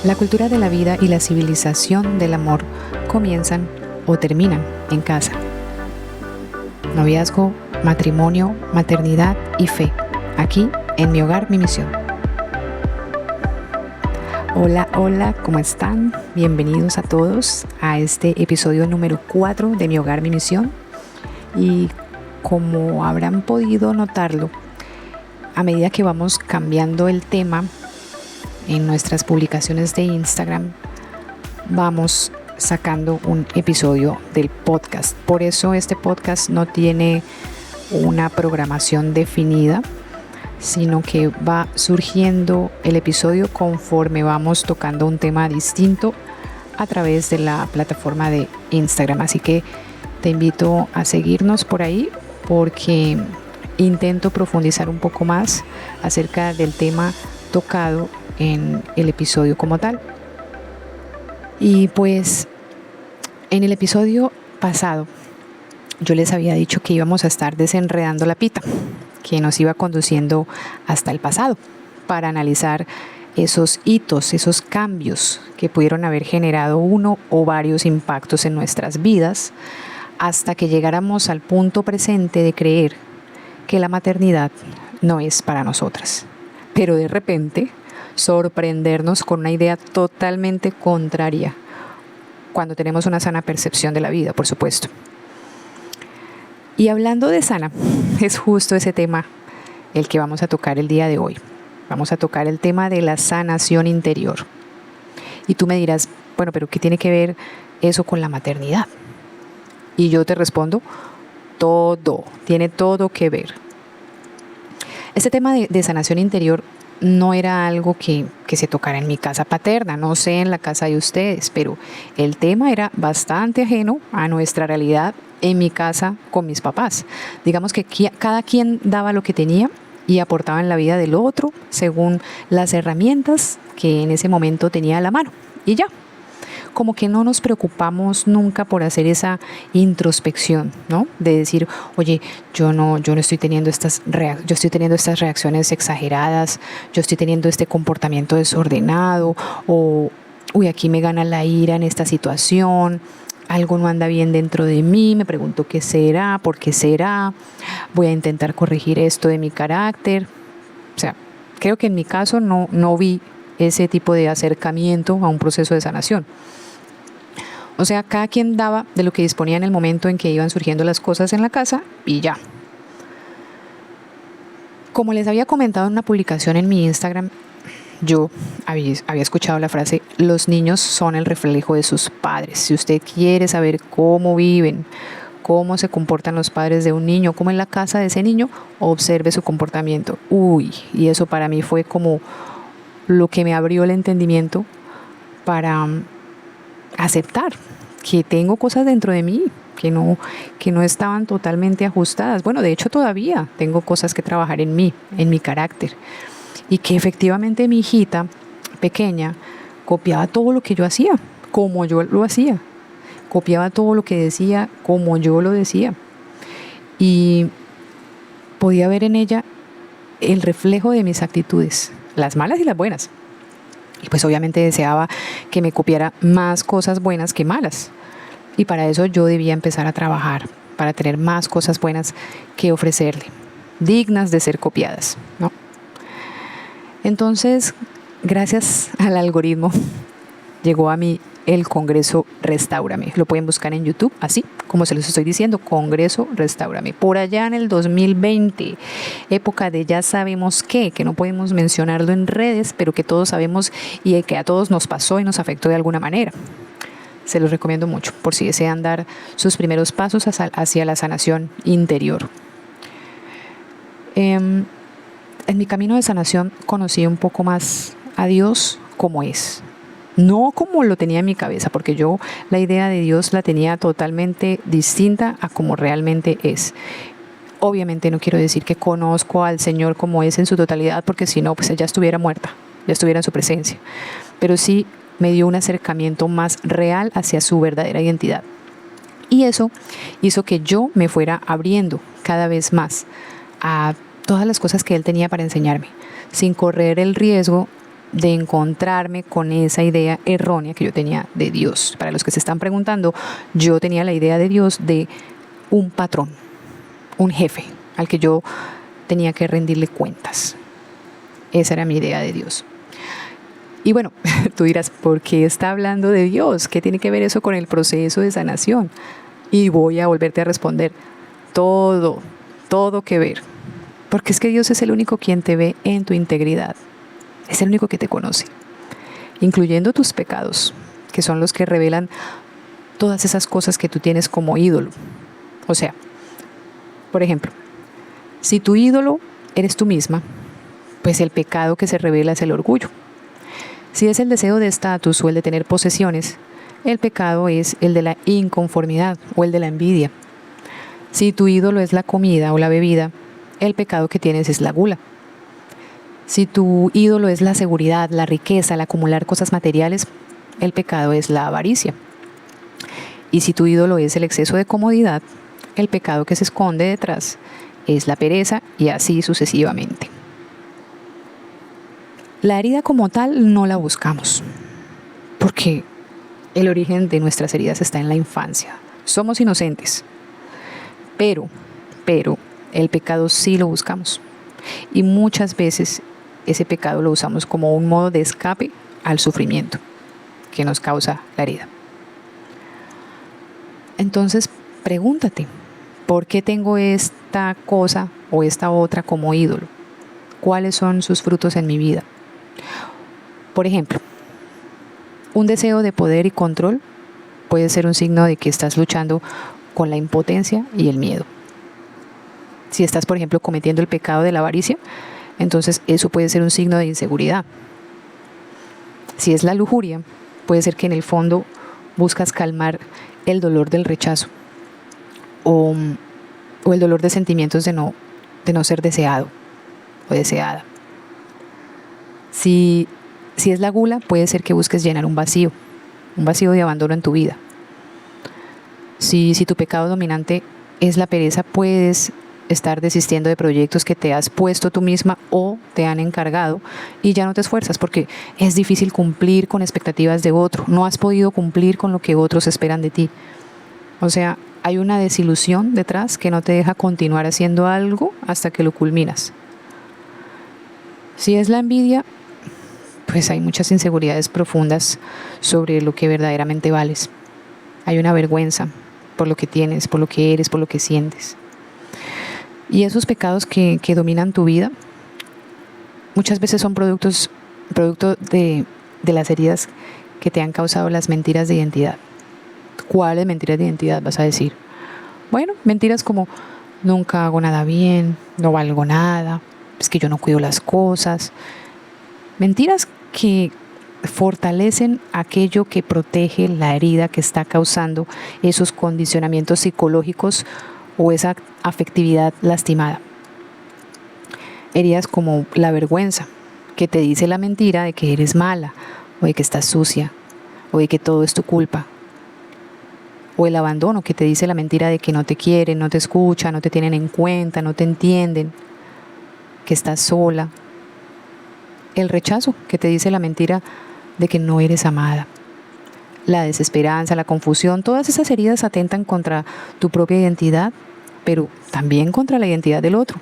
La cultura de la vida y la civilización del amor comienzan o terminan en casa. Noviazgo, matrimonio, maternidad y fe. Aquí en Mi Hogar, Mi Misión. Hola, ¿cómo están? Bienvenidos a todos a este episodio número 4 de Mi Hogar, Mi Misión. Y como habrán podido notarlo, a medida que vamos cambiando el tema en nuestras publicaciones de Instagram, vamos sacando un episodio del podcast. Por eso este podcast no tiene una programación definida, sino que va surgiendo el episodio conforme vamos tocando un tema distinto a través de la plataforma de Instagram. Así que te invito a seguirnos por ahí porque intento profundizar un poco más acerca del tema tocado en el episodio como tal. Y pues en el episodio pasado yo les había dicho que íbamos a estar desenredando la pita, que nos iba conduciendo hasta el pasado para analizar esos hitos, esos cambios que pudieron haber generado uno o varios impactos en nuestras vidas hasta que llegáramos al punto presente de creer que la maternidad no es para nosotras. Pero de repente sorprendernos con una idea totalmente contraria cuando tenemos una sana percepción de la vida, por supuesto. Y hablando de sana, es justo ese tema el que vamos a tocar el día de hoy. Vamos a tocar el tema de la sanación interior. Y tú me dirás, bueno, pero ¿qué tiene que ver eso con la maternidad? Y yo te respondo, todo, tiene todo que ver. Este tema de sanación interior no era algo que se tocara en mi casa paterna, no sé en la casa de ustedes, pero el tema era bastante ajeno a nuestra realidad en mi casa con mis papás. Digamos que cada quien daba lo que tenía y aportaba en la vida del otro según las herramientas que en ese momento tenía a la mano. Y ya, como que no nos preocupamos nunca por hacer esa introspección, ¿no? De decir, oye, yo no estoy teniendo yo estoy teniendo estas reacciones exageradas, yo estoy teniendo este comportamiento desordenado, o uy, aquí me gana la ira en esta situación, algo no anda bien dentro de mí, me pregunto qué será, por qué será, voy a intentar corregir esto de mi carácter. O sea, creo que en mi caso no vi ese tipo de acercamiento a un proceso de sanación. O sea, cada quien daba de lo que disponía en el momento en que iban surgiendo las cosas en la casa y ya. Como les había comentado en una publicación en mi Instagram, yo había escuchado la frase, los niños son el reflejo de sus padres. Si usted quiere saber cómo viven, cómo se comportan los padres de un niño, cómo es la casa de ese niño, observe su comportamiento. Y eso para mí fue como lo que me abrió el entendimiento para aceptar que tengo cosas dentro de mí que no estaban totalmente ajustadas. Bueno, de hecho todavía tengo cosas que trabajar en mí, en mi carácter. Y que efectivamente mi hijita pequeña copiaba todo lo que yo hacía, como yo lo hacía. Copiaba todo lo que decía, como yo lo decía. Y podía ver en ella el reflejo de mis actitudes, las malas y las buenas. Y pues obviamente deseaba que me copiara más cosas buenas que malas. Y para eso yo debía empezar a trabajar, para tener más cosas buenas que ofrecerle, dignas de ser copiadas, ¿no? Entonces, gracias al algoritmo, llegó a mí el Congreso Restáurame. Lo pueden buscar en YouTube, así como se los estoy diciendo, Congreso Restáurame. Por allá en el 2020, época de ya sabemos qué, que no podemos mencionarlo en redes, pero que todos sabemos y que a todos nos pasó y nos afectó de alguna manera. Se los recomiendo mucho por si desean dar sus primeros pasos hacia la sanación interior. En mi camino de sanación conocí un poco más a Dios como es. No como lo tenía en mi cabeza, porque yo la idea de Dios la tenía totalmente distinta a como realmente es. Obviamente no quiero decir que conozco al Señor como es en su totalidad, porque si no, pues ella estuviera muerta, ya estuviera en su presencia. Pero sí me dio un acercamiento más real hacia su verdadera identidad. Y eso hizo que yo me fuera abriendo cada vez más a todas las cosas que Él tenía para enseñarme, sin correr el riesgo de encontrarme con esa idea errónea que yo tenía de Dios. Para los que se están preguntando, yo tenía la idea de Dios de un patrón, un jefe al que yo tenía que rendirle cuentas. Esa era mi idea de Dios. Y bueno, tú dirás, ¿por qué está hablando de Dios? ¿Qué tiene que ver eso con el proceso de sanación? Y voy a volverte a responder, todo que ver. Porque es que Dios es el único quien te ve en tu integridad. Es el único que te conoce, incluyendo tus pecados, que son los que revelan todas esas cosas que tú tienes como ídolo. O sea, por ejemplo, si tu ídolo eres tú misma, pues el pecado que se revela es el orgullo. Si es el deseo de estatus o el de tener posesiones, el pecado es el de la inconformidad o el de la envidia. Si tu ídolo es la comida o la bebida, el pecado que tienes es la gula. Si tu ídolo es la seguridad, la riqueza, el acumular cosas materiales, el pecado es la avaricia. Y si tu ídolo es el exceso de comodidad, el pecado que se esconde detrás es la pereza, y así sucesivamente. La herida como tal no la buscamos, porque el origen de nuestras heridas está en la infancia. Somos inocentes, pero el pecado sí lo buscamos. Y muchas veces ese pecado lo usamos como un modo de escape al sufrimiento que nos causa la herida. Entonces, pregúntate, ¿por qué tengo esta cosa o esta otra como ídolo? ¿Cuáles son sus frutos en mi vida? Por ejemplo, un deseo de poder y control puede ser un signo de que estás luchando con la impotencia y el miedo. Si estás, por ejemplo, cometiendo el pecado de la avaricia, entonces eso puede ser un signo de inseguridad. Si es la lujuria, puede ser que en el fondo buscas calmar el dolor del rechazo o el dolor de sentimientos de no ser deseado o deseada. Si es la gula, puede ser que busques llenar un vacío de abandono en tu vida. Si tu pecado dominante es la pereza, puedes estar desistiendo de proyectos que te has puesto tú misma o te han encargado y ya no te esfuerzas porque es difícil cumplir con expectativas de otro. No has podido cumplir con lo que otros esperan de ti. O sea, hay una desilusión detrás que no te deja continuar haciendo algo hasta que lo culminas. Si es la envidia, pues hay muchas inseguridades profundas sobre lo que verdaderamente vales. Hay una vergüenza por lo que tienes, por lo que eres, por lo que sientes. Y esos pecados que dominan tu vida muchas veces son producto de las heridas que te han causado las mentiras de identidad. ¿Cuáles mentiras de identidad vas a decir? Bueno, mentiras como nunca hago nada bien, no valgo nada, es que yo no cuido las cosas. Mentiras que fortalecen aquello que protege la herida que está causando esos condicionamientos psicológicos o esa afectividad lastimada. Heridas como la vergüenza, que te dice la mentira de que eres mala, o de que estás sucia, o de que todo es tu culpa. O el abandono, que te dice la mentira de que no te quieren, no te escuchan, no te tienen en cuenta, no te entienden, que estás sola. El rechazo, que te dice la mentira de que no eres amada. La desesperanza, la confusión, todas esas heridas atentan contra tu propia identidad, pero también contra la identidad del otro,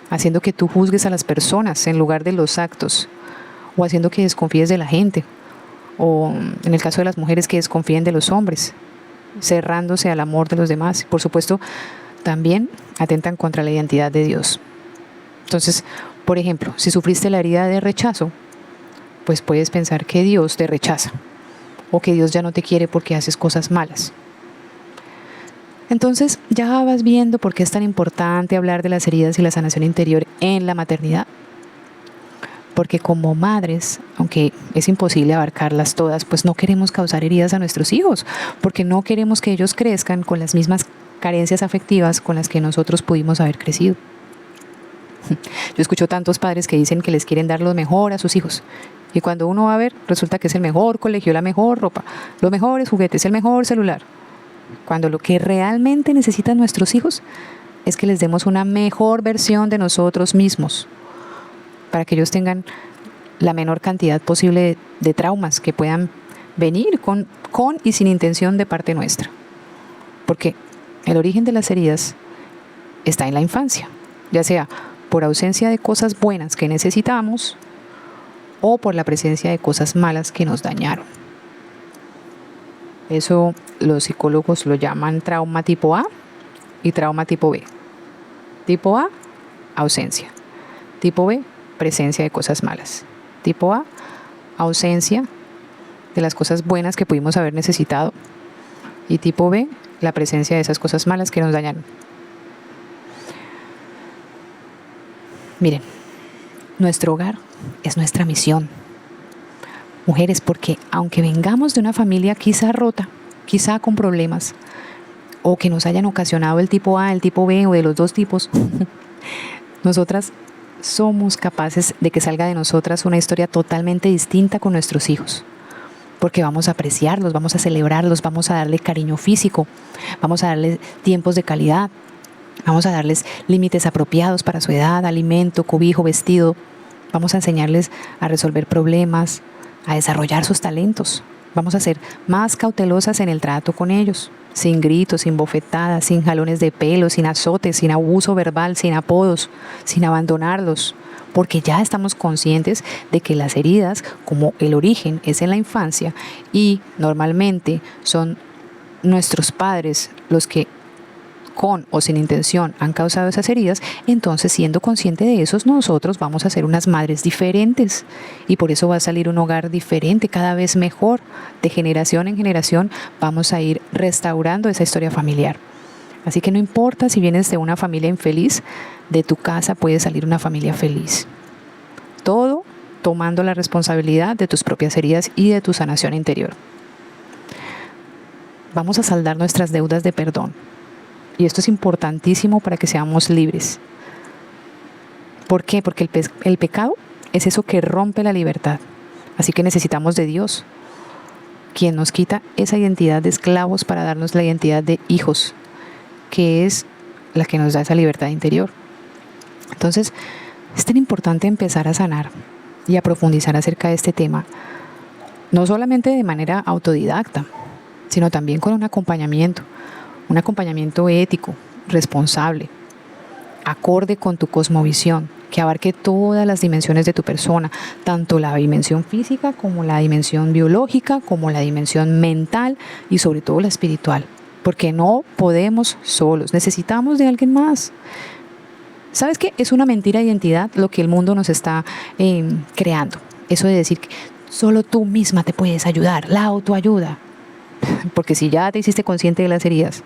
haciendo que tú juzgues a las personas en lugar de los actos, o haciendo que desconfíes de la gente, o en el caso de las mujeres que desconfíen de los hombres, cerrándose al amor de los demás. Por supuesto, también atentan contra la identidad de Dios. Entonces, por ejemplo, si sufriste la herida de rechazo, pues puedes pensar que Dios te rechaza o que Dios ya no te quiere porque haces cosas malas. Entonces, ya vas viendo por qué es tan importante hablar de las heridas y la sanación interior en la maternidad. Porque como madres, aunque es imposible abarcarlas todas, pues no queremos causar heridas a nuestros hijos, porque no queremos que ellos crezcan con las mismas carencias afectivas con las que nosotros pudimos haber crecido. Yo escucho tantos padres que dicen que les quieren dar lo mejor a sus hijos. Y cuando uno va a ver, resulta que es el mejor colegio, la mejor ropa, los mejores juguetes, el mejor celular. Cuando lo que realmente necesitan nuestros hijos es que les demos una mejor versión de nosotros mismos, para que ellos tengan la menor cantidad posible de traumas que puedan venir con y sin intención de parte nuestra. Porque el origen de las heridas está en la infancia, ya sea por ausencia de cosas buenas que necesitamos o por la presencia de cosas malas que nos dañaron. Eso los psicólogos lo llaman trauma tipo A y trauma tipo B. Tipo A, ausencia. Tipo B, presencia de cosas malas. Tipo A, ausencia de las cosas buenas que pudimos haber necesitado. Y tipo B, la presencia de esas cosas malas que nos dañaron. Miren, nuestro hogar es nuestra misión. Mujeres, porque aunque vengamos de una familia quizá rota, quizá con problemas, o que nos hayan ocasionado el tipo A, el tipo B o de los dos tipos, nosotras somos capaces de que salga de nosotras una historia totalmente distinta con nuestros hijos. Porque vamos a apreciarlos, vamos a celebrarlos, vamos a darle cariño físico, vamos a darles tiempos de calidad, vamos a darles límites apropiados para su edad, alimento, cobijo, vestido. Vamos a enseñarles a resolver problemas, a desarrollar sus talentos. Vamos a ser más cautelosas en el trato con ellos, sin gritos, sin bofetadas, sin jalones de pelo, sin azotes, sin abuso verbal, sin apodos, sin abandonarlos. Porque ya estamos conscientes de que las heridas, como el origen es en la infancia y normalmente son nuestros padres los que con o sin intención han causado esas heridas, entonces siendo consciente de eso, nosotros vamos a ser unas madres diferentes y por eso va a salir un hogar diferente, cada vez mejor. De generación en generación vamos a ir restaurando esa historia familiar. Así que no importa si vienes de una familia infeliz, de tu casa puede salir una familia feliz. Todo tomando la responsabilidad de tus propias heridas y de tu sanación interior. Vamos a saldar nuestras deudas de perdón. Y esto es importantísimo para que seamos libres. ¿Por qué? Porque el pecado es eso que rompe la libertad. Así que necesitamos de Dios, quien nos quita esa identidad de esclavos para darnos la identidad de hijos, que es la que nos da esa libertad interior. Entonces, es tan importante empezar a sanar y a profundizar acerca de este tema, no solamente de manera autodidacta, sino también con un acompañamiento ético, responsable, acorde con tu cosmovisión, que abarque todas las dimensiones de tu persona, tanto la dimensión física como la dimensión biológica, como la dimensión mental y sobre todo la espiritual, porque no podemos solos, necesitamos de alguien más. ¿Sabes qué? Es una mentira de identidad lo que el mundo nos está creando. Eso de decir que solo tú misma te puedes ayudar, la autoayuda. Porque si ya te hiciste consciente de las heridas,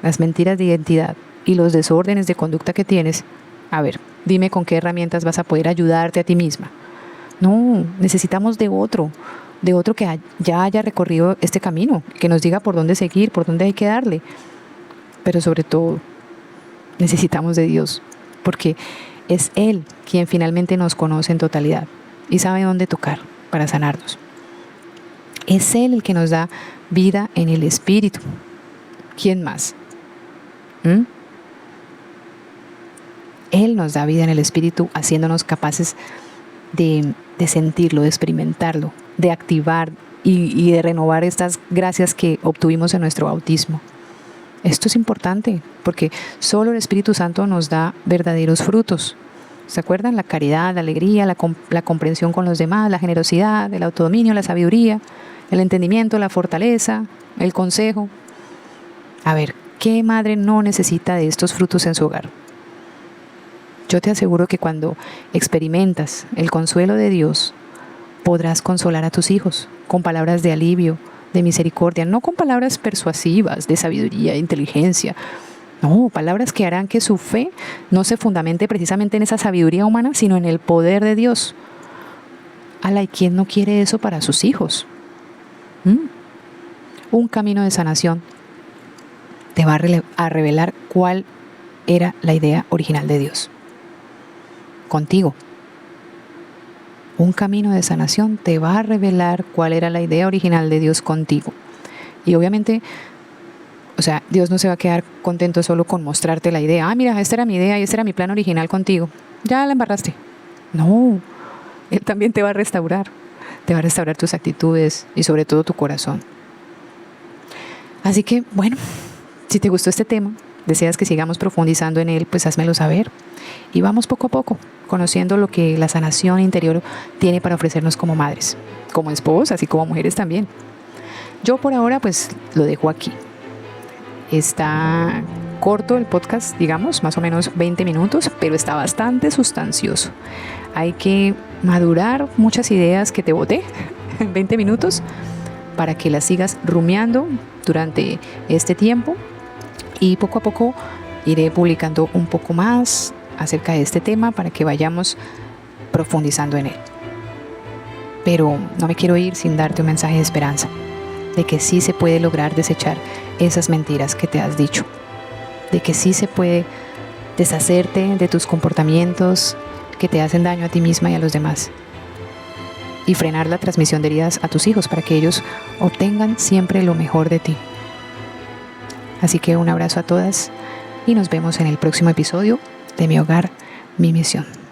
las mentiras de identidad y los desórdenes de conducta que tienes, a ver, dime con qué herramientas vas a poder ayudarte a ti misma. No, necesitamos de otro que ya haya recorrido este camino, que nos diga por dónde seguir, por dónde hay que darle. Pero sobre todo, necesitamos de Dios, porque es Él quien finalmente nos conoce en totalidad y sabe dónde tocar para sanarnos. Es Él el que nos da vida en el Espíritu. ¿Quién más? Él nos da vida en el Espíritu, haciéndonos capaces de sentirlo, de experimentarlo, de activar y de renovar estas gracias que obtuvimos en nuestro bautismo. Esto es importante, porque solo el Espíritu Santo nos da verdaderos frutos. ¿Se acuerdan? La caridad, la alegría, la comprensión con los demás, la generosidad, el autodominio, la sabiduría, el entendimiento, la fortaleza, el consejo. A ver, ¿qué madre no necesita de estos frutos en su hogar? Yo te aseguro que cuando experimentas el consuelo de Dios, podrás consolar a tus hijos con palabras de alivio, de misericordia, no con palabras persuasivas, de sabiduría, de inteligencia. No, palabras que harán que su fe no se fundamente precisamente en esa sabiduría humana, sino en el poder de Dios. ¿Y quién no quiere eso para sus hijos? Un camino de sanación te va a revelar cuál era la idea original de Dios contigo. Un camino de sanación te va a revelar cuál era la idea original de Dios contigo. Y obviamente, Dios no se va a quedar contento solo con mostrarte la idea. Mira, esta era mi idea y este era mi plan original contigo. Ya la embarraste. No, Él también te va a restaurar tus actitudes y sobre todo tu corazón. Así que, bueno, si te gustó este tema, deseas que sigamos profundizando en él, pues házmelo saber. Y vamos poco a poco, conociendo lo que la sanación interior tiene para ofrecernos como madres, como esposas y como mujeres también. Yo por ahora, pues lo dejo aquí. Está corto el podcast, digamos, más o menos 20 minutos, pero está bastante sustancioso. Hay que madurar muchas ideas que te boté en 20 minutos para que las sigas rumiando durante este tiempo, y poco a poco iré publicando un poco más acerca de este tema para que vayamos profundizando en él. Pero no me quiero ir sin darte un mensaje de esperanza, de que sí se puede lograr desechar esas mentiras que te has dicho, de que sí se puede deshacerte de tus comportamientos que te hacen daño a ti misma y a los demás, y frenar la transmisión de heridas a tus hijos para que ellos obtengan siempre lo mejor de ti. Así que un abrazo a todas y nos vemos en el próximo episodio de Mi Hogar, Mi Misión.